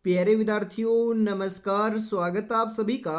प्यारे विद्यार्थियों नमस्कार। स्वागत है आप सभी का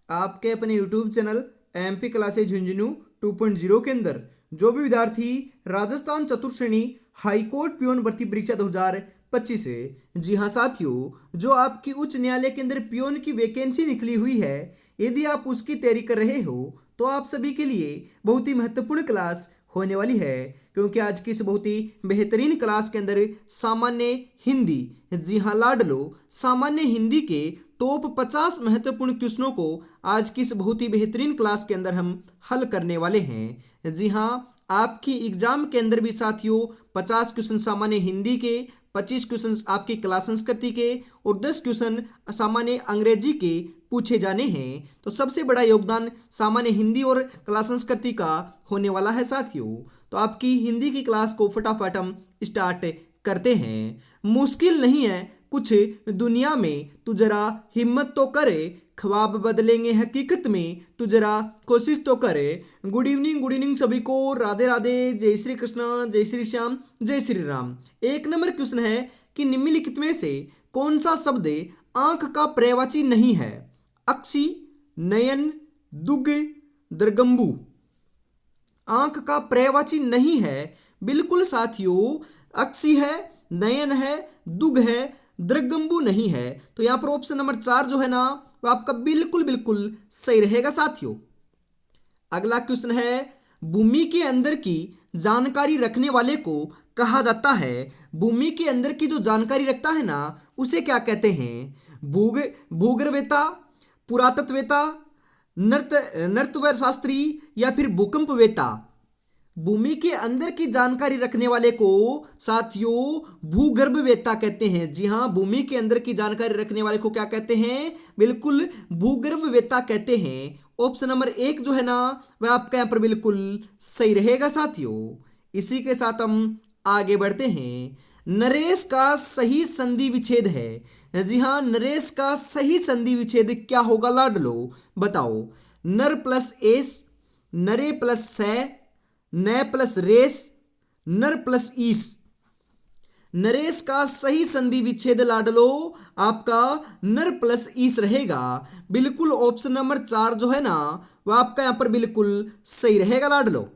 आपके अपने YouTube channel MP classes Jhunjhunu 2.0 के अंदर। जो भी विद्यार्थी राजस्थान चतुर्थ श्रेणी हाईकोर्ट पियोन भर्ती परीक्षा 2025 है, जी हाँ साथियों, जो आपकी उच्च न्यायालय के अंदर पियोन की वैकेंसी निकली हुई है, यदि आप उसकी तैयारी कर रहे हो तो आप सभी के लिए बहुत ही महत्वपूर्ण क्लास होने वाली है, क्योंकि आज की इस बहुत ही बेहतरीन क्लास के अंदर सामान्य हिंदी, जी हाँ लाडलो, सामान्य हिंदी के टॉप 50 महत्वपूर्ण क्वेश्चनों को आज की इस बहुत ही बेहतरीन क्लास के अंदर हम हल करने वाले हैं। जी हाँ, आपकी एग्जाम के अंदर भी साथियों 50 क्वेश्चन सामान्य हिंदी के, 25 क्वेश्चन आपके क्लास संस्कृति के और 10 क्वेश्चन सामान्य अंग्रेजी के पूछे जाने हैं। तो सबसे बड़ा योगदान सामान्य हिंदी और क्लास संस्कृति का होने वाला है साथियों। तो आपकी हिंदी की क्लास को फटाफट हम स्टार्ट करते हैं। मुश्किल नहीं है कुछ दुनिया में, तू जरा हिम्मत तो करे, ख्वाब बदलेंगे हकीकत में, तू जरा कोशिश तो करे। गुड इवनिंग सभी को, राधे राधे, जय श्री कृष्ण, जय श्री श्याम, जय श्री राम। एक नंबर क्वेश्चन है कि निम्नलिखित में से कौन सा शब्द आंख का पर्यायवाची नहीं है? अक्षी, नयन, दुग, दृगंबु। आंख का पर्यायवाची नहीं है, बिल्कुल साथियों, अक्षी है, नयन है, दुग है, दृगंबु नहीं है। तो यहां पर ऑप्शन नंबर 4 जो है ना, वो आपका बिल्कुल बिल्कुल सही रहेगा साथियों। अगला क्वेश्चन है, भूमि के अंदर की जानकारी रखने वाले को कहा जाता है? भूमि के अंदर की जो जानकारी रखता है ना, उसे क्या कहते हैं? भूगर्भवेत्ता, पुरातत्ववेत्ता, नर्तव शास्त्री या फिर भूकंपवेत्ता। भूमि के अंदर की जानकारी रखने वाले को साथियों भूगर्भवेत्ता कहते हैं। जी हाँ, भूमि के अंदर की जानकारी रखने वाले को क्या कहते हैं? बिल्कुल भूगर्भवेत्ता कहते हैं। ऑप्शन नंबर 1 जो है ना, वह आपका यहाँ पर बिल्कुल सही रहेगा साथियों। इसी के साथ हम आगे बढ़ते हैं। नरेश का सही संधि विच्छेद है। जी हाँ, नरेश का सही संधि विच्छेद क्या होगा लाडलो? बताओ। नर प्लस एस, नरे प्लस सै, न प्लस रेस, नर प्लस ईस। नरेश का सही संधि विच्छेद लाडलो आपका नर प्लस ईस रहेगा। बिल्कुल ऑप्शन नंबर 4 जो है ना, वह आपका यहां पर बिल्कुल सही रहेगा लाडलो।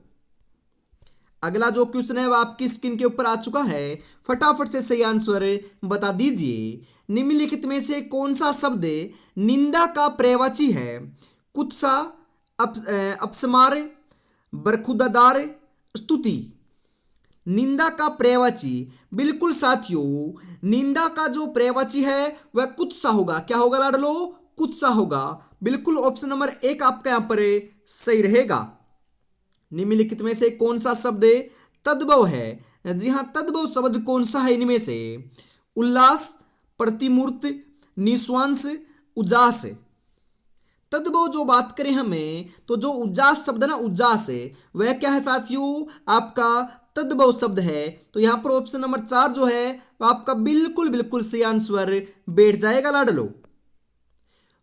अगला जो क्वेश्चन है वह आपकी स्क्रीन के ऊपर आ चुका है, फटाफट से सही आंसर बता दीजिए। निम्नलिखित में से कौन सा शब्द निंदा का पर्यायवाची है? कुत्सा, अपस्मार, बरखुदादार, स्तुति। निंदा का पर्यायवाची, बिल्कुल साथियों, निंदा का जो पर्यायवाची है वह कुत्सा होगा। क्या होगा लाडलो? कुत्सा होगा। बिल्कुल ऑप्शन नंबर 1 आपका यहां पर सही रहेगा। निम्नलिखित में से कौन सा शब्द तद्भव है? जी हां, तद्भव शब्द कौन सा है इनमें से? उल्लास, प्रतिमूर्त, निस्वांस, उजास। तद्भव जो बात करें हमें, तो जो उजास शब्द ना, उजास है, वह क्या है साथियों? आपका तद्भव शब्द है। तो यहां पर ऑप्शन नंबर 4 जो है वह आपका बिल्कुल बिल्कुल सही आंसर बैठ जाएगा लाडलो।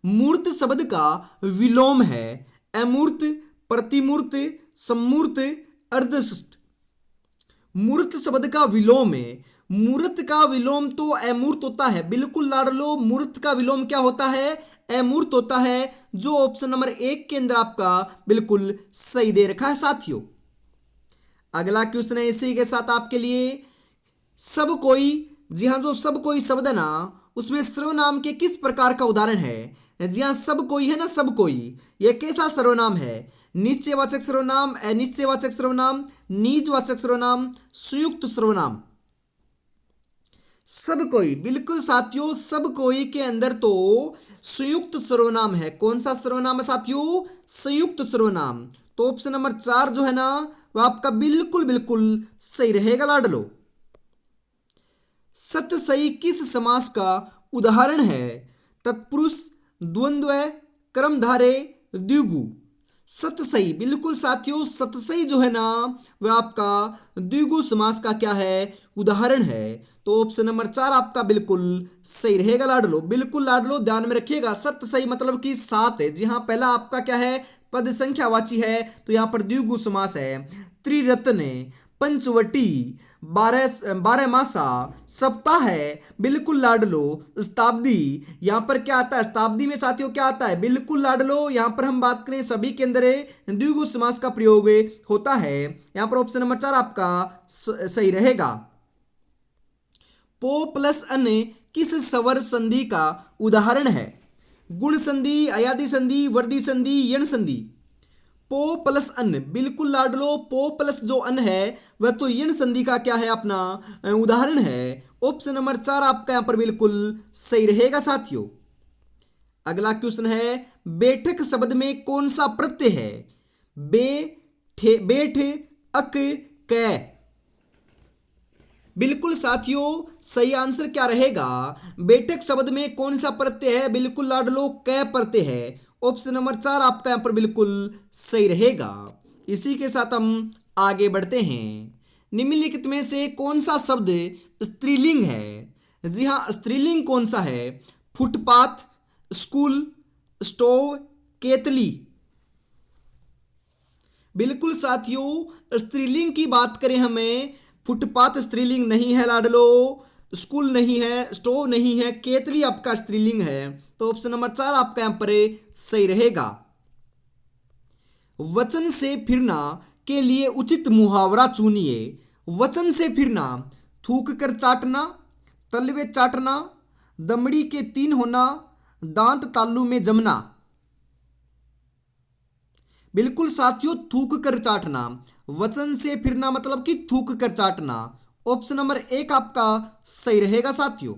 मूर्त शब्द का विलोम है अमूर्त, प्रतिमूर्त, सम्मूर्त, अर्धष्ट। मूर्त शब्द का विलोम है। मूर्त का विलोम तो अमूर्त होता है। बिल्कुल लाडलो, मूर्त का विलोम क्या होता है? अमूर्त होता है, जो ऑप्शन नंबर 1 के अंदर आपका बिल्कुल सही दे रखा है साथियों। अगला क्वेश्चन है इसी के साथ आपके लिए, सब कोई। जी हाँ, जो सब कोई शब्द है ना, उसमें सर्वनाम के किस प्रकार का उदाहरण है? जी हाँ, सब कोई है ना, सब कोई, यह कैसा सर्वनाम है? निश्चयवाचक सर्वनाम, अनिश्चयवाचक सर्वनाम, निजवाचक सर्वनाम, संयुक्त सर्वनाम। सब कोई, बिल्कुल साथियों, सब कोई के अंदर तो संयुक्त सर्वनाम है। कौन सा सर्वनाम है साथियों? संयुक्त सर्वनाम। तो ऑप्शन नंबर 4 जो है ना, वह आपका बिल्कुल बिल्कुल सही रहेगा लाडलो। सतसई किस समास का उदाहरण है? तत्पुरुष, द्वंद्व, कर्मधारय, द्विगु। सतसई, बिल्कुल साथियों, सतसई जो है ना, वह आपका द्विगु समास का क्या है? उदाहरण है। तो ऑप्शन नंबर 4 आपका बिल्कुल सही रहेगा लाडलो। बिल्कुल लाडलो, ध्यान में रखिएगा, सतसई मतलब कि 7 है। जी हाँ, पहला आपका क्या है? पद संख्यावाची है, तो यहां पर द्विगु समास है। त्रिरत्न, पंचवटी, बारह मासा, सप्ताह है, बिल्कुल लाडलो, शताब्दी, यहाँ पर क्या आता है शताब्दी में साथियों क्या आता है, बिल्कुल लाडलो। यहाँ पर हम बात करें सभी के अंदर द्विगु समास का प्रयोग होता है। यहाँ पर ऑप्शन नंबर 4 आपका सही रहेगा। पो प्लस अन किस स्वर संधि का उदाहरण है? गुण संधि, अयादि संधि, वर्दी संधि, यण संधि। पो प्लस अन, बिल्कुल लाडलो, पो प्लस जो अन है वह तो यण संधि का क्या है अपना उदाहरण है। ऑप्शन नंबर 4 आपका यहां पर बिल्कुल सही रहेगा साथियों। अगला क्वेश्चन है, बैठक शब्द में कौन सा प्रत्यय है? बैठ, अक, कै। बिल्कुल साथियों सही आंसर क्या रहेगा? बैठक शब्द में कौन सा प्रत्यय है? बिल्कुल लाडलो, कै प्रत्यय है। ऑप्शन नंबर 4 आपका यहां पर बिल्कुल सही रहेगा। इसी के साथ हम आगे बढ़ते हैं। निम्नलिखित में से कौन सा शब्द स्त्रीलिंग है? जी हां, स्त्रीलिंग कौन सा है? फुटपाथ, स्कूल, स्टोव, केतली। बिल्कुल साथियों स्त्रीलिंग की बात करें हमें, फुटपाथ स्त्रीलिंग नहीं है लाडलो, स्कूल नहीं है, स्टोव नहीं है, केतली आपका स्त्रीलिंग है। तो ऑप्शन नंबर 4 आपका यहां पर सही रहेगा। वचन से फिरना के लिए उचित मुहावरा चुनिए। वचन से फिरना, थूक कर चाटना, तलवे चाटना, दमड़ी के 3 होना, दांत तालू में जमना। बिल्कुल साथियों थूक कर चाटना, वचन से फिरना मतलब कि थूक कर चाटना। ऑप्शन नंबर 1 आपका सही रहेगा साथियों।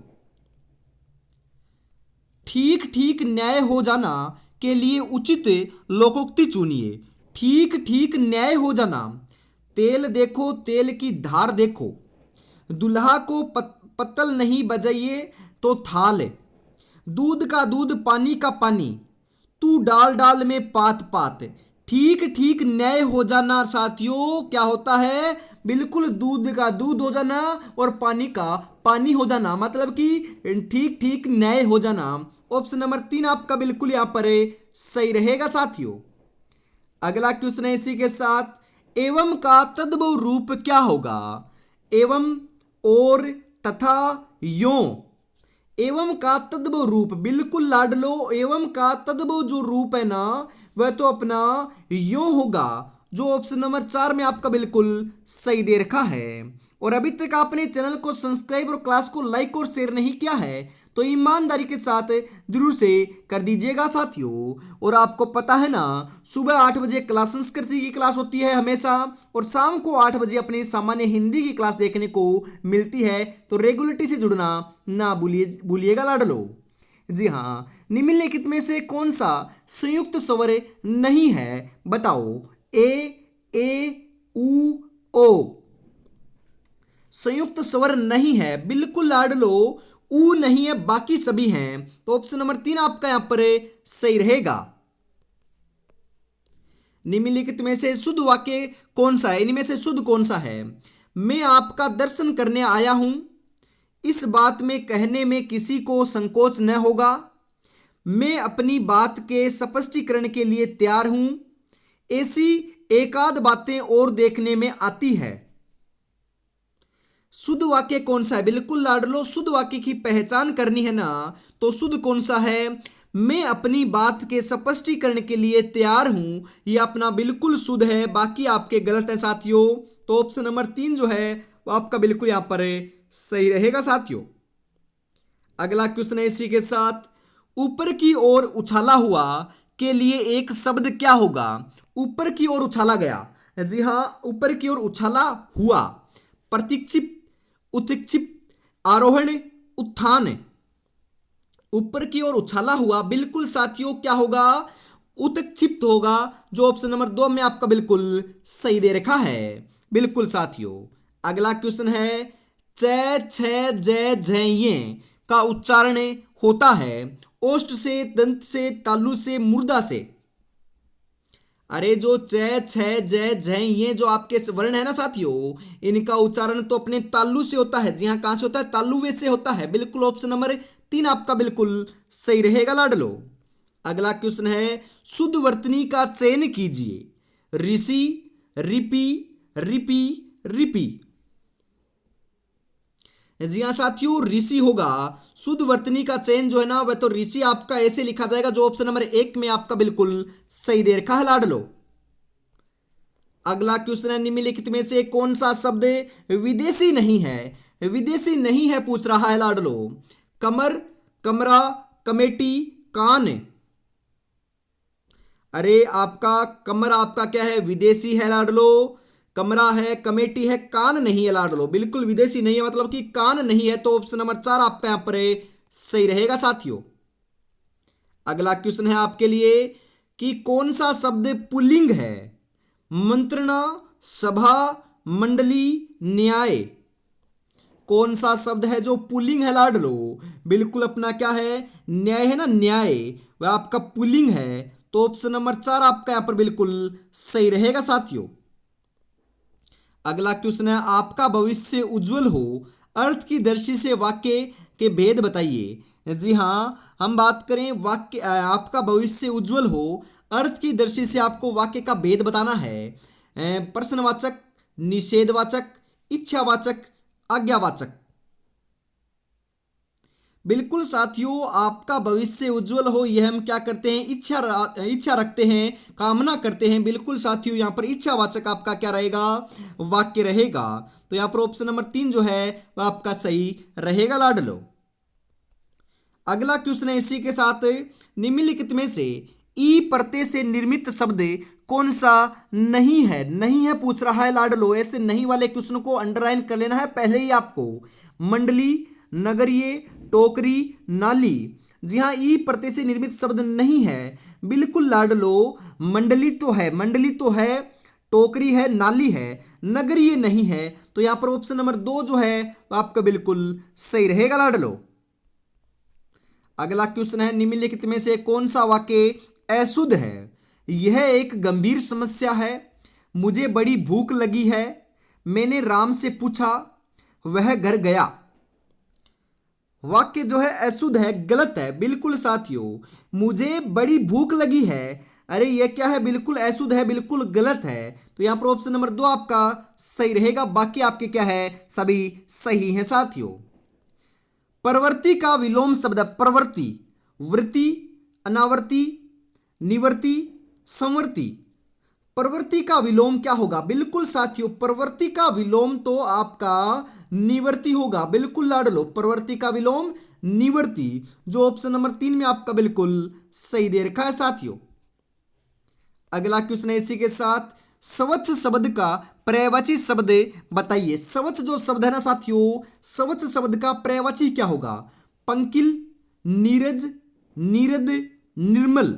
ठीक ठीक न्याय हो जाना के लिए उचित लोकोक्ति चुनिए। ठीक ठीक न्याय हो जाना, तेल देखो तेल की धार देखो, दुल्हा को पत्तल नहीं बजाइए तो थाल, दूध का दूध पानी का पानी, तू डाल डाल में पात पात। ठीक ठीक न्याय हो जाना साथियों क्या होता है? बिल्कुल दूध का दूध हो जाना और पानी का पानी हो जाना, मतलब कि ठीक ठीक न्याय हो जाना। ऑप्शन नंबर 3 आपका बिल्कुल यहां पर सही रहेगा साथियों। अगला क्वेश्चन है इसी के साथ, एवं का तद्भव रूप क्या होगा? एवं, और, तथा, यों। एवं का तद्भव रूप, बिल्कुल लाडलो, एवं का तद्भव जो रूप है ना वह तो अपना यों होगा, जो ऑप्शन नंबर 4 में आपका बिल्कुल सही दे रखा है। और अभी तक आपने चैनल को सब्सक्राइब और क्लास को लाइक और शेयर नहीं किया है तो ईमानदारी के साथ जरूर से कर दीजिएगा साथियों। और आपको पता है ना सुबह 8 बजे क्लास संस्कृति की क्लास होती है हमेशा, और शाम को 8 बजे अपनी सामान्य हिंदी की क्लास देखने को मिलती है। तो रेगुलरिटी से जुड़ना ना भूलिएगा लाडलो। जी हाँ, निम्नलिखित में से कौन सा संयुक्त स्वर नहीं है बताओ? ए उ ओ। संयुक्त स्वर नहीं है, बिल्कुल लाडलो, ऊ नहीं है, बाकी सभी हैं। तो ऑप्शन नंबर 3 आपका यहां पर सही रहेगा। निम्नलिखित में से शुद्ध वाक्य कौन सा है? इनमें से शुद्ध कौन सा है? मैं आपका दर्शन करने आया हूं, इस बात में कहने में किसी को संकोच न होगा, मैं अपनी बात के स्पष्टीकरण के लिए तैयार हूं, ऐसी एकाध बातें और देखने में आती है। शुद्ध वाक्य कौन सा है? बिल्कुल लाडलो शुद्ध वाक्य की पहचान करनी है ना, तो शुद्ध कौन सा है? मैं अपनी बात के स्पष्टीकरण के लिए तैयार हूं, ये अपना बिल्कुल शुद्ध है, बाकी आपके गलत है साथियों। तो ऑप्शन नंबर 3 जो है वो आपका बिल्कुल यहां पर सही रहेगा साथियों। अगला क्वेश्चन है इसी के साथ, ऊपर की ओर उछाला हुआ के लिए एक शब्द क्या होगा? ऊपर की ओर उछाला गया, जी हां, ऊपर की ओर उछाला हुआ, प्रतीक्षित, उत्क्षिप्त, आरोहण, उत्थान। ऊपर की ओर उछाला हुआ बिल्कुल साथियों क्या होगा? उत्क्षिप्त होगा, जो ऑप्शन नंबर 2 में आपका बिल्कुल सही दे रखा है। बिल्कुल साथियों। अगला क्वेश्चन है, च, छ, ज, झ का उच्चारण होता है ओष्ठ से, दंत से, तालु से, मुर्दा से। अरे जो च, छ, ज, झ ये जो आपके वर्ण है ना साथियों, इनका उच्चारण तो अपने तालु से होता है। जी हाँ, कहां से होता है? तालुवे से होता है। बिल्कुल ऑप्शन नंबर 3 आपका बिल्कुल सही रहेगा लाडलो। अगला क्वेश्चन है, शुद्ध वर्तनी का चयन कीजिए। ऋषि, रिपी, रिपी, रिपी। जी हाँ साथियों, ऋषि होगा। शुद्ध वर्तनी का चयन जो है ना, वह तो ऋषि आपका ऐसे लिखा जाएगा, जो ऑप्शन नंबर 1 में आपका बिल्कुल सही दे रखा है लाडलो। अगला क्वेश्चन है, निम्नलिखित में से कौन सा शब्द विदेशी नहीं है? विदेशी नहीं है पूछ रहा है लाडलो। कमर, कमरा, कमेटी, कान। अरे आपका कमर आपका क्या है? विदेशी है लाडलो। कमरा है, कमेटी है, कान नहीं है लाडलो। बिल्कुल विदेशी नहीं है, मतलब कि कान नहीं है, तो ऑप्शन नंबर 4 आपका यहां पर सही रहेगा साथियों। अगला क्वेश्चन है आपके लिए कि कौन सा शब्द पुल्लिंग है? मंत्रणा, सभा, मंडली, न्याय। कौन सा शब्द है जो पुल्लिंग है लाडलो? बिल्कुल अपना क्या है? न्याय है ना, न्याय, वह आपका पुल्लिंग है, तो ऑप्शन नंबर 4 आपका यहां पर बिल्कुल सही रहेगा साथियों। अगला क्वेश्चन है, आपका भविष्य उज्जवल हो, अर्थ की दृष्टि से वाक्य के भेद बताइए। जी हाँ, हम बात करें वाक्य, आपका भविष्य उज्जवल हो, अर्थ की दृष्टि से आपको वाक्य का भेद बताना है। प्रश्नवाचक, निषेधवाचक, इच्छावाचक, आज्ञावाचक। बिल्कुल साथियों, आपका भविष्य उज्जवल हो, यह हम क्या करते हैं? इच्छा रखते हैं, कामना करते हैं। बिल्कुल साथियों, यहाँ पर इच्छावाचक आपका क्या रहेगा? वाक्य रहेगा। तो यहाँ पर ऑप्शन नंबर 3 जो है वह आपका सही रहेगा लाडलो। अगला क्वेश्चन है इसी के साथ, निम्नलिखित में से ई प्रत्यय से निर्मित शब्द कौन सा नहीं है? नहीं है पूछ रहा है लाडलो। ऐसे नहीं वाले क्वेश्चन को अंडरलाइन कर लेना है पहले ही आपको। मंडली, नगरीय, टोकरी, नाली। जी हाँ, ई प्रत्यय से निर्मित शब्द नहीं है। बिल्कुल लाडलो, मंडली तो है, मंडली तो है, टोकरी है, नाली है, नगरीय नहीं है, तो यहां पर ऑप्शन नंबर 2 जो है वो आपका बिल्कुल सही रहेगा लाडलो। अगला क्वेश्चन है, निम्नलिखित में से कौन सा वाक्य अशुद्ध है? यह एक गंभीर समस्या है, मुझे बड़ी भूख लगी है, मैंने राम से पूछा, वह घर गया। वाक्य जो है अशुद्ध है, गलत है। बिल्कुल साथियों, मुझे बड़ी भूख लगी है, अरे यह क्या है? बिल्कुल अशुद्ध है, बिल्कुल गलत है। तो यहां पर ऑप्शन नंबर 2 आपका सही रहेगा, बाकी आपके क्या है? सभी सही हैं साथियों। प्रवृत्ति का विलोम शब्द है प्रवृत्ति। वृत्ति, अनावर्ती, निवर्ती, संवर्ती। प्रवृत्ति का विलोम क्या होगा? बिल्कुल साथियों, प्रवृत्ति का विलोम तो आपका निवर्ती होगा। बिल्कुल लाडलो, प्रवृत्ति का विलोम निवर्ती, जो ऑप्शन नंबर 3 में आपका बिल्कुल सही दे रखा है साथियों। अगला क्वेश्चन है इसी के साथ, स्वच्छ शब्द का पर्यायवाची शब्द बताइए। स्वच्छ जो शब्द है ना साथियों, स्वच्छ शब्द का पर्यायवाची क्या होगा? पंकिल, नीरज, नीरद, निर्मल।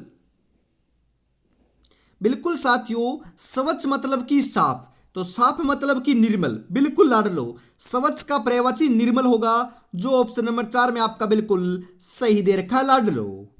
बिल्कुल साथियों, स्वच्छ मतलब कि साफ, तो साफ मतलब कि निर्मल। बिल्कुल लाडलो, स्वच्छ का पर्यायवाची निर्मल होगा, जो ऑप्शन नंबर 4 में आपका बिल्कुल सही दे रखा है लाडलो।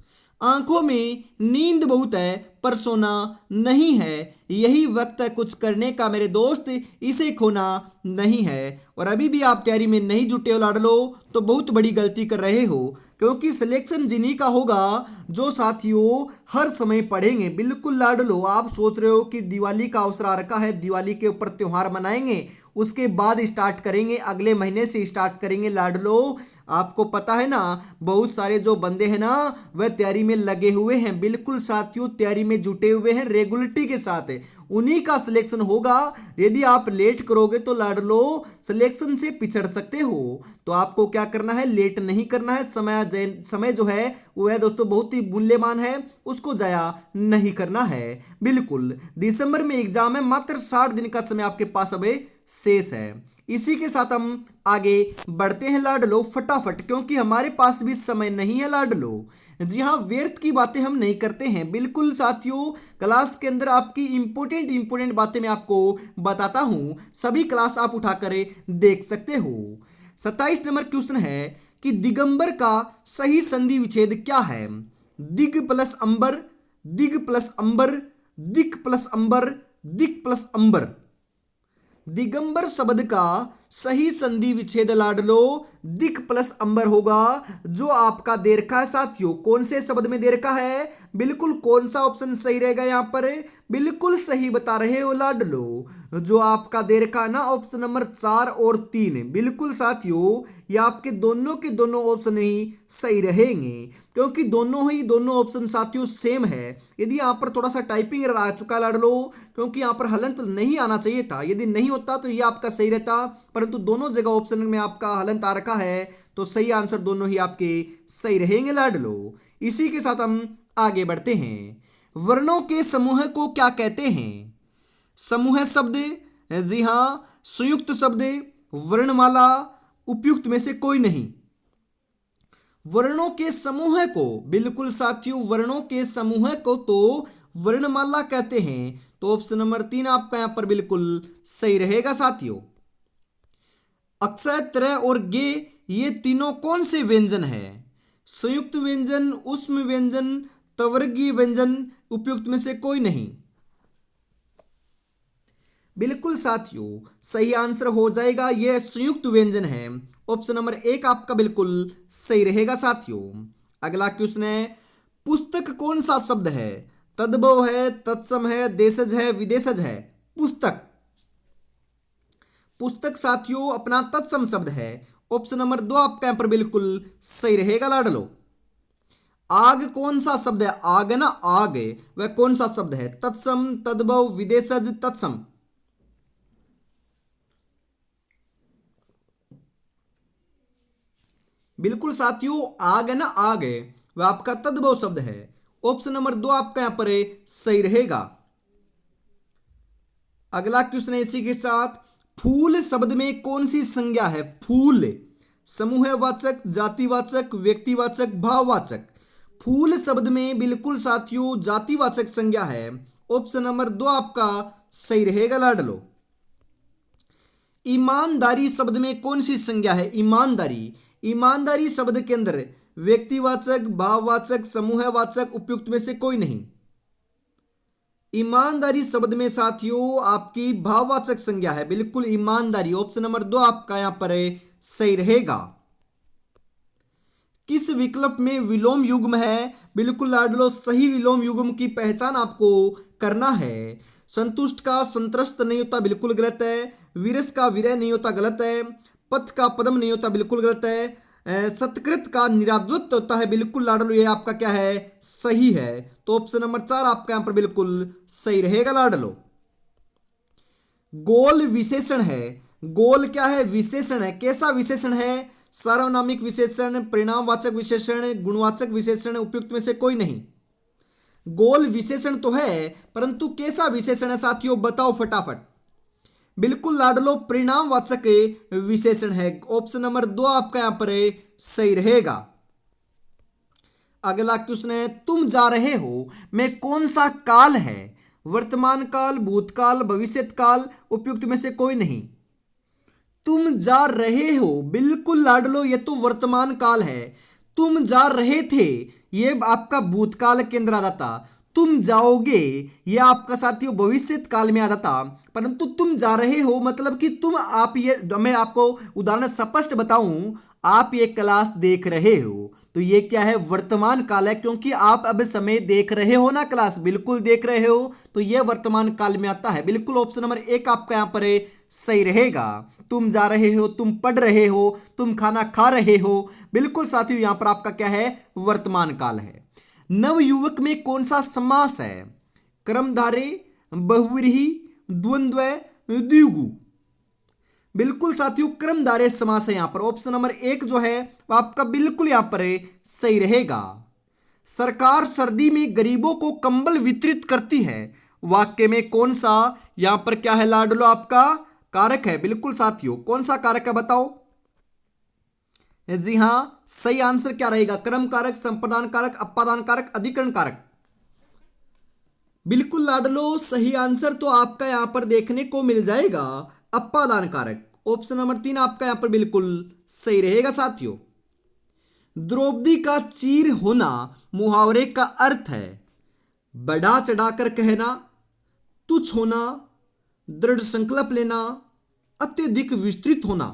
आंखों में नींद बहुत है पर सोना नहीं है, यही वक्त है कुछ करने का मेरे दोस्त, इसे खोना नहीं है। और अभी भी आप तैयारी में नहीं जुटे हो लाडलो, तो बहुत बड़ी गलती कर रहे हो, क्योंकि सिलेक्शन जिन्हीं का होगा जो साथियों हर समय पढ़ेंगे। बिल्कुल लाडलो, आप सोच रहे हो कि दिवाली का अवसर आ रखा है, दिवाली के ऊपर त्यौहार मनाएंगे, उसके बाद स्टार्ट करेंगे, अगले महीने से स्टार्ट करेंगे लाडलो। आपको पता है ना, बहुत सारे जो बंदे हैं ना, वह तैयारी में लगे हुए हैं। बिल्कुल साथियों, तैयारी में जुटे हुए हैं रेगुलरिटी के साथ, उन्हीं का सिलेक्शन होगा। यदि आप लेट करोगे तो लाडलो सिलेक्शन से पिछड़ सकते हो। तो आपको क्या करना है? लेट नहीं करना है। समय जो है वो है दोस्तों बहुत ही मूल्यवान है, उसको जाया नहीं करना है। बिल्कुल, दिसंबर में एग्जाम है, मात्र 60 दिन का समय आपके पास अब शेष है। इसी के साथ हम आगे बढ़ते हैं लाडलो फटाफट, क्योंकि हमारे पास भी समय नहीं है लाडलो। जी हाँ, व्यर्थ की बातें हम नहीं करते हैं। बिल्कुल साथियों, क्लास के अंदर आपकी इंपॉर्टेंट बातें मैं आपको बताता हूं, सभी क्लास आप उठाकर देख सकते हो। 27 नंबर क्वेश्चन है कि दिगंबर का सही संधि विच्छेद क्या है? दिग प्लस अंबर, दिग प्लस अंबर, दिक प्लस अंबर, दिक प्लस अंबर। दिगंबर शब्द का सही संधि विच्छेद लाडलो दिक प्लस अंबर होगा, जो आपका दे रखा है साथियों। कौन से शब्द में दे रखा है? बिल्कुल, कौन सा ऑप्शन सही रहेगा यहां पर? बिल्कुल सही बता रहे हो लाडलो, जो आपका दे रखा है ना ऑप्शन नंबर 4 और 3, बिल्कुल साथियों ये आपके दोनों के दोनों ऑप्शन ही सही रहेंगे, क्योंकि दोनों ऑप्शन साथियों सेम है। यदि यहाँ पर थोड़ा सा टाइपिंग एरर आ चुका लाडलो, क्योंकि यहाँ पर हलंत नहीं आना चाहिए था, यदि नहीं होता तो ये आपका सही रहता, परंतु दोनों जगह ऑप्शन में आपका हलंत आ रखा है, तो सही आंसर दोनों ही आपके सही रहेंगे लाडलो। इसी के साथ हम आगे बढ़ते हैं। वर्णों के समूह को क्या कहते हैं? समूह शब्द, जी हां, संयुक्त शब्द, वर्णमाला, उपयुक्त में से कोई नहीं। वर्णों के समूह को, बिल्कुल साथियों वर्णों के समूह को तो वर्णमाला कहते हैं, तो ऑप्शन नंबर 3 आपका यहां पर बिल्कुल सही रहेगा साथियों। अक्षय, त्रय और गे ये तीनों कौन से व्यंजन है? संयुक्त व्यंजन, उष्म व्यंजन, तवर्गीय व्यंजन, उपयुक्त में से कोई नहीं। बिल्कुल साथियों सही आंसर हो जाएगा, यह संयुक्त व्यंजन है। ऑप्शन नंबर 1 आपका बिल्कुल सही रहेगा साथियों। अगला क्वेश्चन है, पुस्तक कौन सा शब्द है? तद्भव है, तत्सम है, देशज है, विदेशज है। पुस्तक, पुस्तक साथियों अपना तत्सम शब्द है। ऑप्शन नंबर 2 आपका यहां पर बिल्कुल सही रहेगा लाडलो। आग कौन सा शब्द है? आग ना, आग वह कौन सा शब्द है? तत्सम, तद्भव, विदेशज, तत्सम। बिल्कुल साथियों आग है ना, आग है वह आपका तद्भव शब्द है। ऑप्शन नंबर 2 आपका यहां पर सही रहेगा। अगला क्वेश्चन है इसी के साथ, फूल शब्द में कौन सी संज्ञा है? फूल समूहवाचक, जातिवाचक, व्यक्तिवाचक, भाववाचक। फूल शब्द में बिल्कुल साथियों जातिवाचक संज्ञा है। ऑप्शन नंबर 2 आपका सही रहेगा लाडलो। ईमानदारी शब्द में कौन सी संज्ञा है? ईमानदारी, ईमानदारी शब्द के अंदर व्यक्तिवाचक, भाववाचक, समूहवाचक, उपयुक्त में से कोई नहीं। ईमानदारी शब्द में साथियों आपकी भाववाचक संज्ञा है, बिल्कुल ईमानदारी। ऑप्शन नंबर 2 आपका यहां पर सही रहेगा। किस विकल्प में विलोम युग्म है? बिल्कुल लाडलो सही विलोम युग्म की पहचान आपको करना है। संतुष्ट का संतुष्ट नहीं होता, बिल्कुल गलत है। वीरस का विरह नहीं होता, गलत है। पथ का पदम नहीं होता, बिल्कुल गलत है। सत्कृत का निराद्वत होता है, बिल्कुल लाडलो ये आपका क्या है? सही है। तो ऑप्शन नंबर 4 आपका यहां पर बिल्कुल सही रहेगा लाडलो। गोल विशेषण है, गोल क्या है? विशेषण है। कैसा विशेषण है? सार्वनामिक विशेषण, परिणामवाचक विशेषण, गुणवाचक विशेषण, उपयुक्त में से कोई नहीं। गोल विशेषण तो है, परंतु कैसा विशेषण है साथियों बताओ फटाफट। बिल्कुल लाडलो परिणामवाचक विशेषण है। ऑप्शन नंबर 2 आपका यहां पर सही रहेगा। अगला क्वेश्चन है, तुम जा रहे हो में कौन सा काल है? वर्तमान काल, भूतकाल, भविष्यत काल, उपयुक्त में से कोई नहीं। तुम जा रहे हो, बिल्कुल लाडलो ये तो वर्तमान काल है। तुम जा रहे थे ये आपका भूतकाल के अंदर आ जाता। तुम जाओगे ये आपका साथियों भविष्यत काल में आ जाता, परंतु तुम जा रहे हो मतलब कि तुम, आप ये, मैं आपको उदाहरण स्पष्ट बताऊं, आप ये क्लास देख रहे हो तो ये क्या है? वर्तमान काल है, क्योंकि आप अब समय देख रहे हो ना, क्लास बिल्कुल देख रहे हो, तो ये वर्तमान काल में आता है। बिल्कुल ऑप्शन नंबर 1 आपका यहां पर सही रहेगा। तुम जा रहे हो, तुम पढ़ रहे हो, तुम खाना खा रहे हो, बिल्कुल साथियों यहां पर आपका क्या है? वर्तमान काल है। नवयुवक में कौन सा समास है? कर्मधारय, बहुव्रीहि, द्वंद्व, द्विगु। बिल्कुल साथियों कर्मधारय समास है यहां पर। ऑप्शन नंबर 1 जो है वो आपका बिल्कुल यहां पर सही रहेगा। सरकार सर्दी में गरीबों को कंबल वितरित करती है, वाक्य में कौन सा यहां पर क्या है लाडलो आपका कारक है? बिल्कुल साथियों कौन सा कारक है बताओ। जी हां सही आंसर क्या रहेगा? क्रम कारक, संप्रदान कारक, अपादान कारक, अधिकरण कारक। बिल्कुल लाडलो सही आंसर तो आपका यहां पर देखने को मिल जाएगा अपादान कारक। ऑप्शन नंबर 3 आपका यहां पर बिल्कुल सही रहेगा साथियों। द्रौपदी का चीर होना मुहावरे का अर्थ है बढ़ा चढ़ाकर कहना, तुच्छ होना, दृढ़ संकल्प लेना, अत्यधिक विस्तृत होना।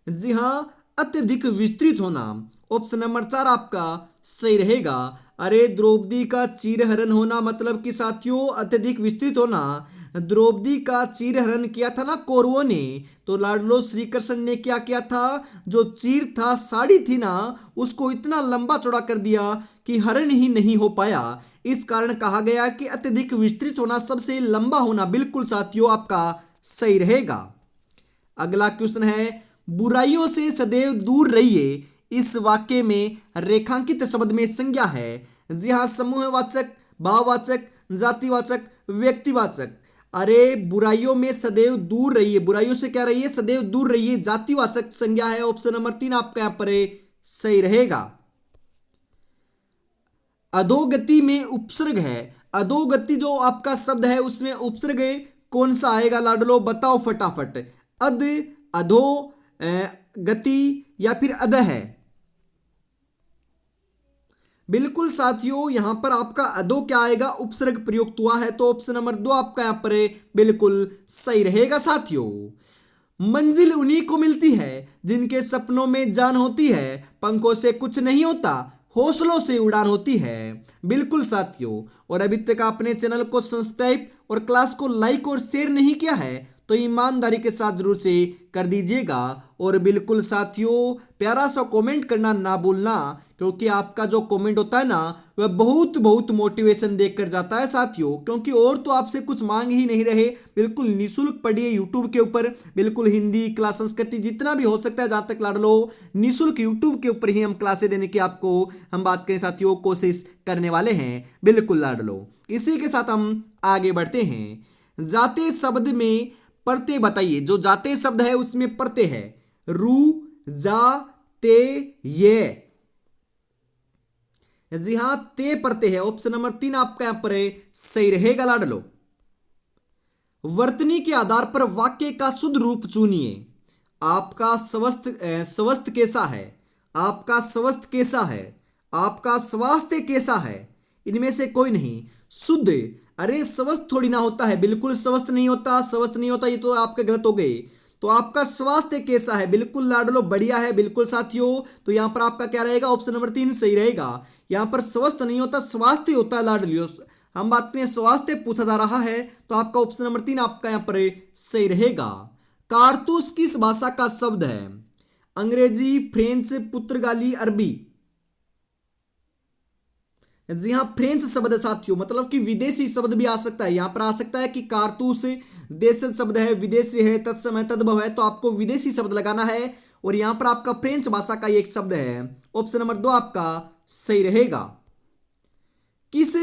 जी हां अत्यधिक विस्तृत होना। ऑप्शन नंबर 4 आपका सही रहेगा। अरे द्रौपदी का चीरहरण होना मतलब कि साथियों अत्यधिक विस्तृत होना। द्रौपदी का चीरहरण किया था ना कौरवों ने, तो लाडलो श्री कृष्ण ने क्या किया था, जो चीर था साड़ी थी ना, उसको इतना लंबा चौड़ा कर दिया कि हरण ही नहीं हो पाया। इस कारण कहा गया कि अत्यधिक विस्तृत होना, सबसे लंबा होना। बिल्कुल साथियों आपका सही रहेगा। अगला क्वेश्चन है, बुराइयों से सदैव दूर रहिए, इस वाक्य में रेखांकित शब्द में संज्ञा है। जी हाँ, समूहवाचक, भाववाचक, जातिवाचक, व्यक्तिवाचक। अरे बुराइयों में सदैव दूर रहिए, बुराइयों से क्या रहिए, सदैव दूर रहिए, जातिवाचक संज्ञा है। ऑप्शन नंबर 3 आपका यहां पर सही रहेगा। अधोगति में उपसर्ग है, अधोगति जो आपका शब्द है उसमें उपसर्ग कौन सा आएगा लाडलो, बताओ फटाफट। अध, अधो, गति या फिर अध है। बिल्कुल साथियों यहां पर आपका अधो क्या आएगा, उपसर्ग प्रयुक्त हुआ है, तो ऑप्शन नंबर 2 आपका यहां पर बिल्कुल सही रहेगा साथियों। मंजिल उन्हीं को मिलती है जिनके सपनों में जान होती है, पंखों से कुछ नहीं होता, हौसलों से उड़ान होती है। बिल्कुल साथियों, और अभी तक आपने चैनल को सब्सक्राइब और क्लास को लाइक और शेयर नहीं किया है तो ईमानदारी के साथ जरूर से कर दीजिएगा। और बिल्कुल साथियों प्यारा सा कमेंट करना ना भूलना, क्योंकि आपका जो कमेंट होता है ना वह बहुत बहुत मोटिवेशन देकर जाता है साथियों। क्योंकि और तो आपसे कुछ मांग ही नहीं रहे, बिल्कुल निःशुल्क पढ़िए यूट्यूब के ऊपर, बिल्कुल हिंदी क्लास, संस्कृति जितना भी हो सकता है जहां तक लाडलो निःशुल्क यूट्यूब के ऊपर ही हम क्लासें देने की आपको हम बात करें साथियों कोशिश करने वाले हैं। बिल्कुल लाडलो, इसी के साथ हम आगे बढ़ते हैं। जाते शब्द में प्रत्यय बताइए, जो जाते शब्द है उसमें प्रत्यय है, रू, जा, ते, ये। जी हां, ते प्रत्यय है। ऑप्शन नंबर 3 आपका यहां पर सही रहेगा लाडलो। वर्तनी के आधार पर वाक्य का शुद्ध रूप चुनिए। आपका स्वस्थ कैसा है, आपका स्वस्थ कैसा है, आपका स्वास्थ्य कैसा है, इनमें से कोई नहीं। शुद्ध, अरे स्वस्थ थोड़ी ना होता है, बिल्कुल स्वस्थ नहीं होता, स्वस्थ नहीं होता, ये तो आपके गलत हो गए। तो आपका स्वास्थ्य कैसा है, बिल्कुल लाडलो बढ़िया है। बिल्कुल साथियों, तो यहां पर आपका क्या रहेगा, ऑप्शन नंबर 3 सही रहेगा। यहां पर स्वस्थ नहीं होता, स्वास्थ्य होता है लाडलियो। हम बात करें स्वास्थ्य पूछा जा रहा है, तो आपका ऑप्शन नंबर 3 आपका यहां पर सही रहेगा। कारतूस किस भाषा का शब्द है, अंग्रेजी, फ्रेंच, पुर्तगाली, अरबी। जी हाँ, फ्रेंच शब्द है साथियों, मतलब कि विदेशी शब्द भी आ सकता है। यहां पर आ सकता है कि कारतूस देश शब्द है, विदेशी है, तत्सम है, तद्भव है, तो आपको विदेशी शब्द लगाना है। और यहां पर आपका फ्रेंच भाषा का एक शब्द है। ऑप्शन नंबर 2 आपका सही रहेगा। किस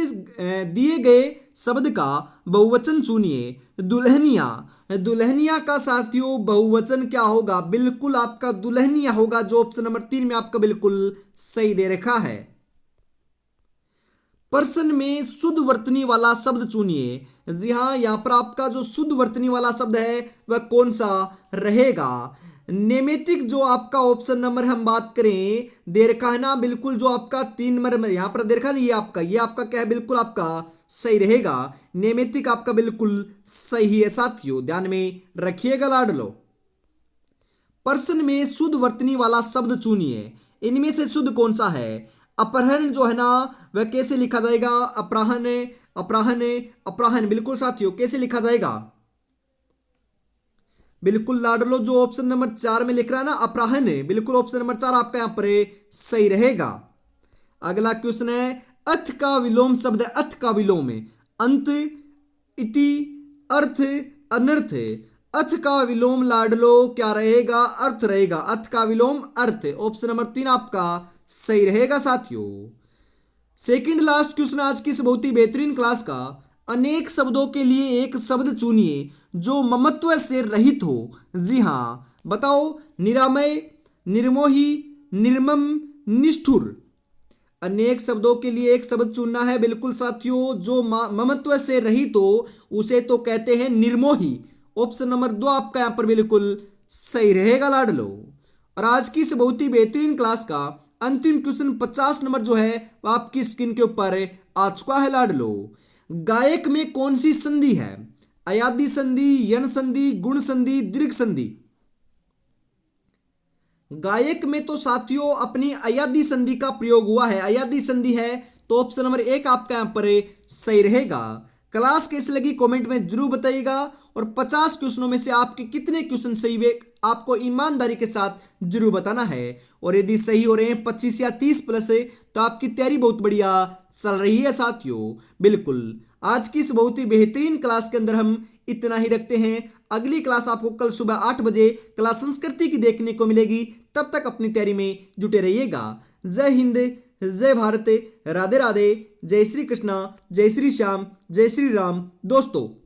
दिए गए शब्द का बहुवचन चुनिए। दुल्हनिया, दुल्हनिया का साथियों बहुवचन क्या होगा, बिल्कुल आपका दुल्हनिया होगा, जो ऑप्शन नंबर 3 में आपका बिल्कुल सही दे रखा है। प्रश्न में शुद्ध वर्तनी वाला शब्द चुनिए। जी हाँ, यहां पर आपका जो शुद्ध वर्तनी वाला शब्द है वह कौन सा रहेगा। नेमेतिक जो आपका ऑप्शन नंबर हम बात करें दे रखा है ना, बिल्कुल जो आपका 3 नंबर यहां पर दे रखा ना, ये आपका क्या है, बिल्कुल आपका सही रहेगा। नेमेतिक आपका बिल्कुल सही है साथियों, ध्यान में रखिएगा लाडलो। प्रश्न में शुद्ध वर्तनी वाला शब्द चुनिए, इनमें से शुद्ध कौन सा है। अपहरण जो है ना वह कैसे लिखा जाएगा, अपराहन, अपराहन, अपराहन। बिल्कुल साथियों कैसे लिखा जाएगा, बिल्कुल लाडलो जो ऑप्शन नंबर 4 में लिख रहा है ना अपराहन, बिल्कुल ऑप्शन नंबर 4 आपका यहां पर सही रहेगा। अगला क्वेश्चन है, अथ का विलोम शब्द है, अथ का विलोम है अंत, इति, अर्थ, अनर्थ। अथ का विलोम लाडलो क्या रहेगा, अर्थ रहेगा। अथ का विलोम अर्थ, ऑप्शन नंबर 3 आपका सही रहेगा साथियों। सेकंड लास्ट क्वेश्चन आज की इस बहुत ही बेहतरीन क्लास का, अनेक शब्दों के लिए एक शब्द चुनिए जो ममत्व से रहित हो। जी हाँ, बताओ, निरामय, निर्मोही, निर्मम, निष्ठुर। अनेक शब्दों के लिए एक शब्द चुनना है बिल्कुल साथियों, जो ममत्व से रहित हो उसे तो कहते हैं निर्मोही। ऑप्शन नंबर 2 आपका यहां पर बिल्कुल सही रहेगा लाडलो। और आज की इस बहुत ही बेहतरीन क्लास का अंतिम क्वेश्चन 50 नंबर जो है वो आपकी स्क्रीन के ऊपर आ चुका है लाडलो। गायक में कौन सी संधि है, अयादी संधि, यण संधि, गुण संधि, दीर्घ संधि। गायक में तो साथियों अपनी अयादी संधि का प्रयोग हुआ है, अयादी संधि है, तो ऑप्शन नंबर 1 आपका यहां पर सही रहेगा। क्लास कैसी लगी कमेंट में जरूर बताइएगा, और 50 क्वेश्चनों में से आपके कितने क्वेश्चन सही हुए आपको ईमानदारी के साथ जरूर बताना है। और यदि सही हो रहे हैं 25 या 30 प्लस है तो आपकी तैयारी बहुत बढ़िया चल रही है साथियों। बिल्कुल, आज की इस बहुत ही बेहतरीन क्लास के अंदर हम इतना ही रखते हैं। अगली क्लास आपको कल सुबह 8 बजे क्लास संस्कृति की देखने को मिलेगी। तब तक अपनी तैयारी में जुटे रहिएगा। जय हिंद, जय भारत, राधे राधे, जय श्री कृष्णा, जय श्री श्याम, जय श्री राम दोस्तों।